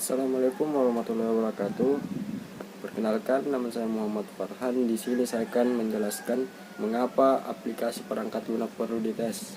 Assalamualaikum warahmatullahi wabarakatuh. Perkenalkan, nama saya Muhammad Farhan. Di sini saya akan menjelaskan mengapa aplikasi perangkat lunak perlu dites.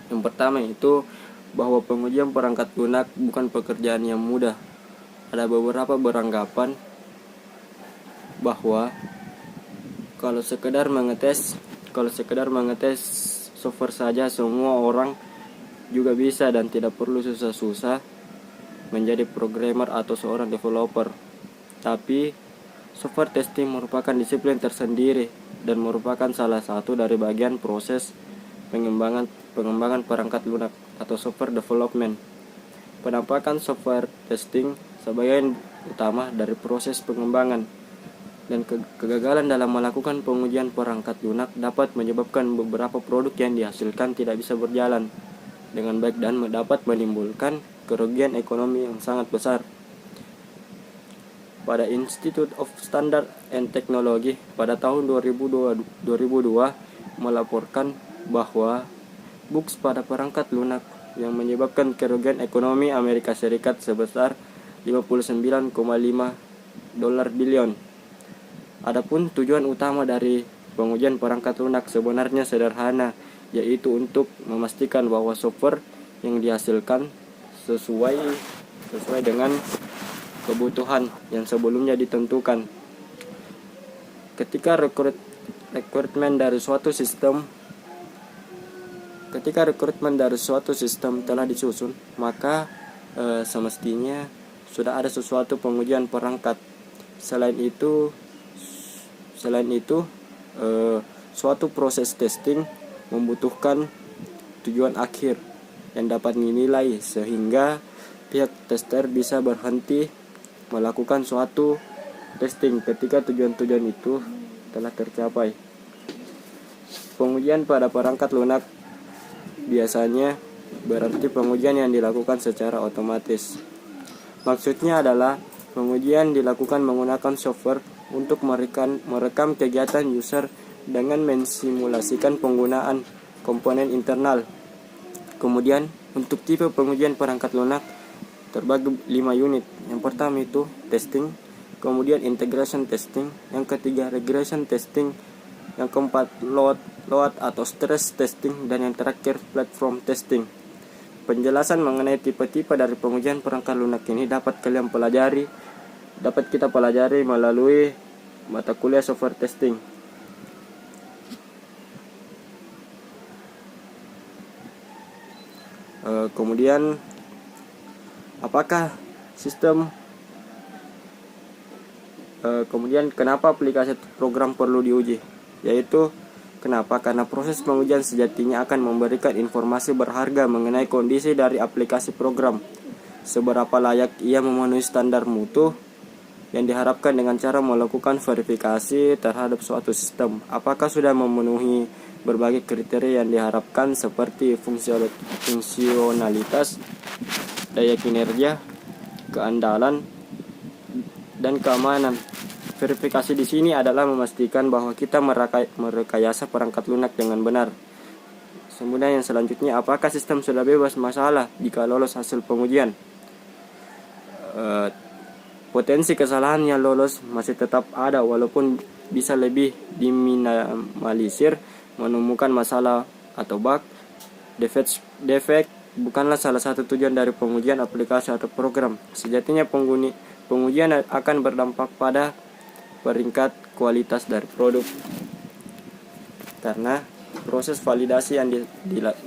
Yang pertama itu bahwa pengujian perangkat lunak bukan pekerjaan yang mudah. Ada beberapa beranggapan bahwa kalau sekedar mengetes software saja semua orang juga bisa dan tidak perlu susah-susah menjadi programmer atau seorang developer. Tapi software testing merupakan disiplin tersendiri dan merupakan salah satu dari bagian proses pengembangan perangkat lunak atau software development. Penampakan software testing sebagai utama dari proses pengembangan, dan kegagalan dalam melakukan pengujian perangkat lunak dapat menyebabkan beberapa produk yang dihasilkan tidak bisa berjalan dengan baik dan dapat menimbulkan kerugian ekonomi yang sangat besar. Pada Institute of Standard and Technology pada tahun 2002 melaporkan bahwa bugs pada perangkat lunak yang menyebabkan kerugian ekonomi Amerika Serikat sebesar 59,5 dolar bilion. Adapun tujuan utama dari pengujian perangkat lunak sebenarnya sederhana, yaitu untuk memastikan bahwa software yang dihasilkan sesuai dengan kebutuhan yang sebelumnya ditentukan. Ketika rekrutmen dari suatu sistem telah disusun, maka semestinya sudah ada sesuatu pengujian perangkat. Selain itu suatu proses testing membutuhkan tujuan akhir yang dapat dinilai sehingga pihak tester bisa berhenti melakukan suatu testing ketika tujuan-tujuan itu telah tercapai. Pengujian pada perangkat lunak biasanya berarti pengujian yang dilakukan secara otomatis. Maksudnya adalah pengujian dilakukan menggunakan software untuk merekam kegiatan user dengan mensimulasikan penggunaan komponen internal. Kemudian untuk tipe pengujian perangkat lunak terbagi 5 unit. Yang pertama itu testing, kemudian integration testing, yang ketiga regression testing, yang keempat load atau stress testing, dan yang terakhir platform testing. Penjelasan mengenai tipe-tipe dari pengujian perangkat lunak ini dapat kita pelajari melalui mata kuliah software testing. Kemudian kenapa aplikasi program perlu diuji? Yaitu kenapa? Karena proses pengujian sejatinya akan memberikan informasi berharga mengenai kondisi dari aplikasi program. Seberapa layak ia memenuhi standar mutu yang diharapkan dengan cara melakukan verifikasi terhadap suatu sistem. Apakah sudah memenuhi berbagai kriteria yang diharapkan seperti fungsionalitas, daya kinerja, keandalan, dan keamanan. Verifikasi di sini adalah memastikan bahwa kita merekayasa perangkat lunak dengan benar. Kemudian yang selanjutnya, apakah sistem sudah bebas masalah jika lolos hasil pengujian? Potensi kesalahan yang lolos masih tetap ada walaupun bisa lebih diminimalisir. Menemukan masalah atau bug, defect bukanlah salah satu tujuan dari pengujian aplikasi atau program. Sejatinya pengujian akan berdampak pada peringkat kualitas dari produk. Karena proses validasi yang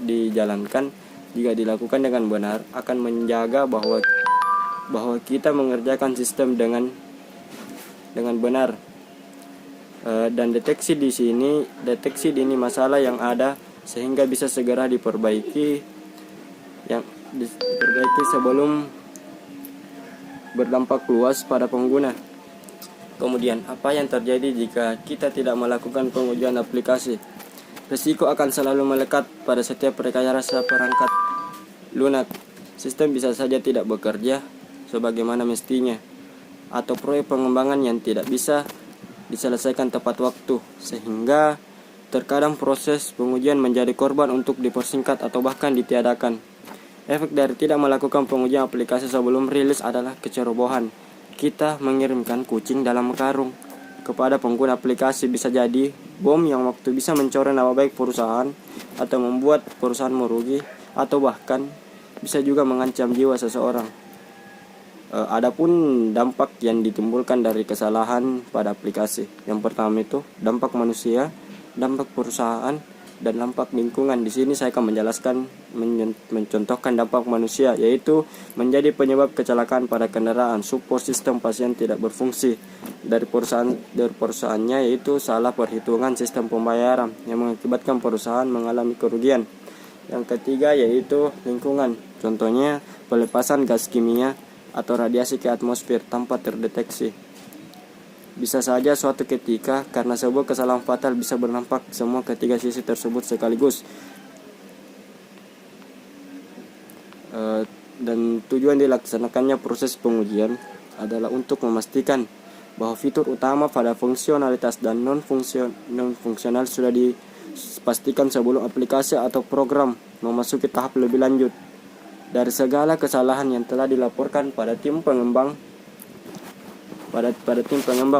dijalankan jika dilakukan dengan benar akan menjaga bahwa kita mengerjakan sistem dengan benar. Dan deteksi dini masalah yang ada sehingga bisa segera diperbaiki sebelum berdampak luas pada pengguna. Kemudian, apa yang terjadi jika kita tidak melakukan pengujian aplikasi? Risiko akan selalu melekat pada setiap rekayasa perangkat lunak. Sistem bisa saja tidak bekerja sebagaimana mestinya, atau proyek pengembangan yang tidak bisa diselesaikan tepat waktu, sehingga terkadang proses pengujian menjadi korban untuk dipersingkat atau bahkan ditiadakan. Efek dari tidak melakukan pengujian aplikasi sebelum rilis adalah kecerobohan. Kita mengirimkan kucing dalam karung kepada pengguna aplikasi, bisa jadi bom yang waktu bisa mencoreng nama baik perusahaan atau membuat perusahaan merugi, atau bahkan bisa juga mengancam jiwa seseorang. Adapun dampak yang ditimbulkan dari kesalahan pada aplikasi, yang pertama itu dampak manusia, dampak perusahaan, dan dampak lingkungan. Di sini saya akan menjelaskan, mencontohkan dampak manusia, yaitu menjadi penyebab kecelakaan pada kendaraan. Support sistem pasien tidak berfungsi dari perusahaannya, yaitu salah perhitungan sistem pembayaran yang mengakibatkan perusahaan mengalami kerugian. Yang ketiga yaitu lingkungan, contohnya pelepasan gas kimia atau radiasi ke atmosfer tanpa terdeteksi. Bisa saja suatu ketika karena sebuah kesalahan fatal bisa berdampak semua ketiga sisi tersebut sekaligus. Dan tujuan dilaksanakannya proses pengujian adalah untuk memastikan bahwa fitur utama pada fungsionalitas dan non-fungsional sudah dipastikan sebelum aplikasi atau program memasuki tahap lebih lanjut. Dari segala kesalahan yang telah dilaporkan pada tim pengembang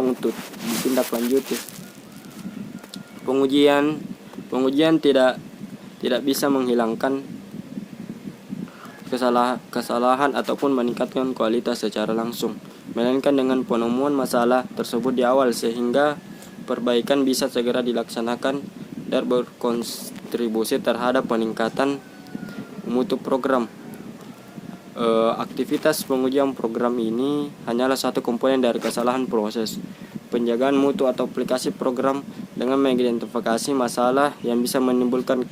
untuk ditindaklanjuti. Pengujian tidak bisa menghilangkan kesalahan ataupun meningkatkan kualitas secara langsung, melainkan dengan penemuan masalah tersebut di awal sehingga perbaikan bisa segera dilaksanakan dan berkontribusi terhadap peningkatan mutu program. Aktivitas pengujian program ini hanyalah satu komponen dari kesalahan proses penjagaan mutu atau aplikasi program dengan mengidentifikasi masalah yang bisa menimbulkan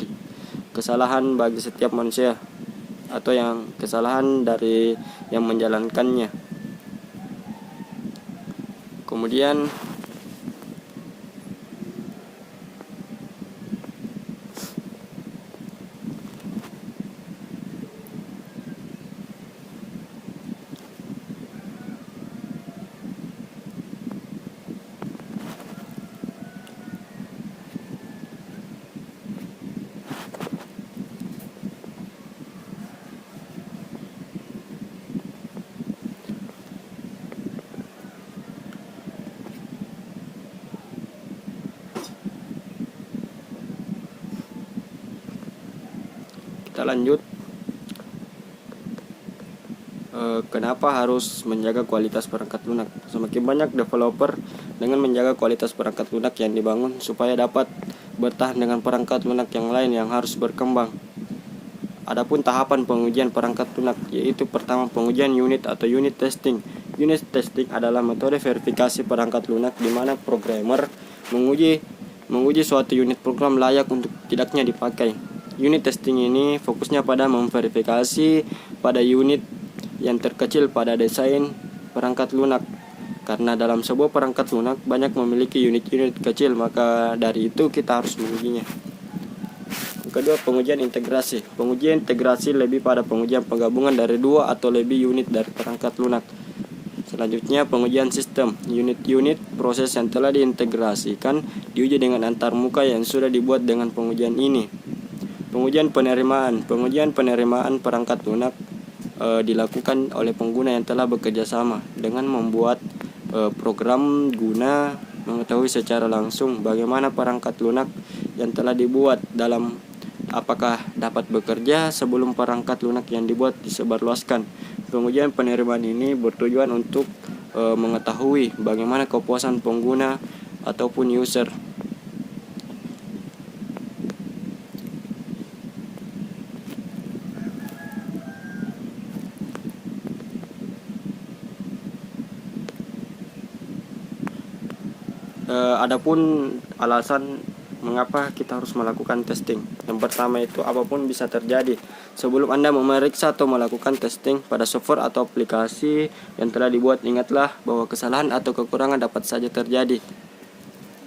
kesalahan bagi setiap manusia atau yang kesalahan dari yang menjalankannya. Kemudian kita lanjut. Kenapa harus menjaga kualitas perangkat lunak? Semakin banyak developer dengan menjaga kualitas perangkat lunak yang dibangun supaya dapat bertahan dengan perangkat lunak yang lain yang harus berkembang. Adapun tahapan pengujian perangkat lunak, yaitu pertama pengujian unit atau unit testing. Unit testing adalah metode verifikasi perangkat lunak di mana programmer menguji suatu unit program layak untuk tidaknya dipakai. Unit testing ini fokusnya pada memverifikasi pada unit yang terkecil pada desain perangkat lunak. Karena dalam sebuah perangkat lunak banyak memiliki unit-unit kecil, maka dari itu kita harus mengujinya. Kedua, pengujian integrasi. Pengujian integrasi lebih pada pengujian penggabungan dari dua atau lebih unit dari perangkat lunak. Selanjutnya, pengujian sistem. Unit-unit proses yang telah diintegrasikan diuji dengan antarmuka yang sudah dibuat dengan pengujian ini. Pengujian penerimaan. Pengujian penerimaan perangkat lunak dilakukan oleh pengguna yang telah bekerja sama dengan membuat program guna mengetahui secara langsung bagaimana perangkat lunak yang telah dibuat dalam apakah dapat bekerja sebelum perangkat lunak yang dibuat disebarluaskan. Pengujian penerimaan ini bertujuan untuk mengetahui bagaimana kepuasan pengguna ataupun user. Adapun alasan mengapa kita harus melakukan testing. Yang pertama itu apapun bisa terjadi. Sebelum Anda memeriksa atau melakukan testing pada software atau aplikasi yang telah dibuat, ingatlah bahwa kesalahan atau kekurangan dapat saja terjadi.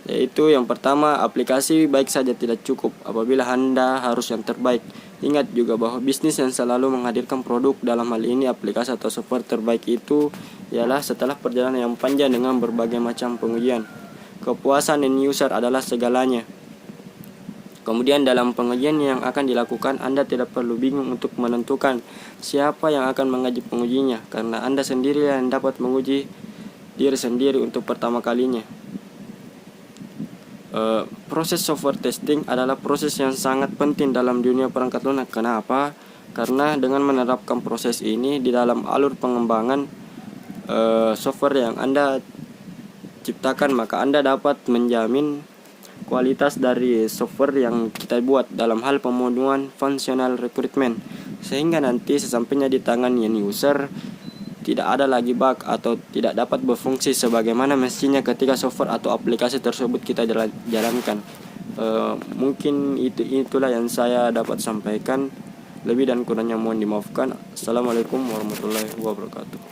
Yaitu yang pertama, aplikasi baik saja tidak cukup apabila Anda harus yang terbaik. Ingat juga bahwa bisnis yang selalu menghadirkan produk, dalam hal ini aplikasi atau software terbaik itu ialah setelah perjalanan yang panjang dengan berbagai macam pengujian. Kepuasan end user adalah segalanya. Kemudian dalam pengujian yang akan dilakukan, Anda tidak perlu bingung untuk menentukan siapa yang akan mengaji pengujinya, karena Anda sendiri yang dapat menguji diri sendiri untuk pertama kalinya. Proses software testing adalah proses yang sangat penting dalam dunia perangkat lunak. Kenapa? Karena dengan menerapkan proses ini di dalam alur pengembangan software yang Anda ciptakan, maka Anda dapat menjamin kualitas dari software yang kita buat dalam hal pemenuhan functional requirement, sehingga nanti sesampainya di tangan end user tidak ada lagi bug atau tidak dapat berfungsi sebagaimana mestinya ketika software atau aplikasi tersebut kita jalankan. Mungkin itulah yang saya dapat sampaikan. Lebih dan kurangnya mohon dimaafkan. Assalamualaikum warahmatullahi wabarakatuh.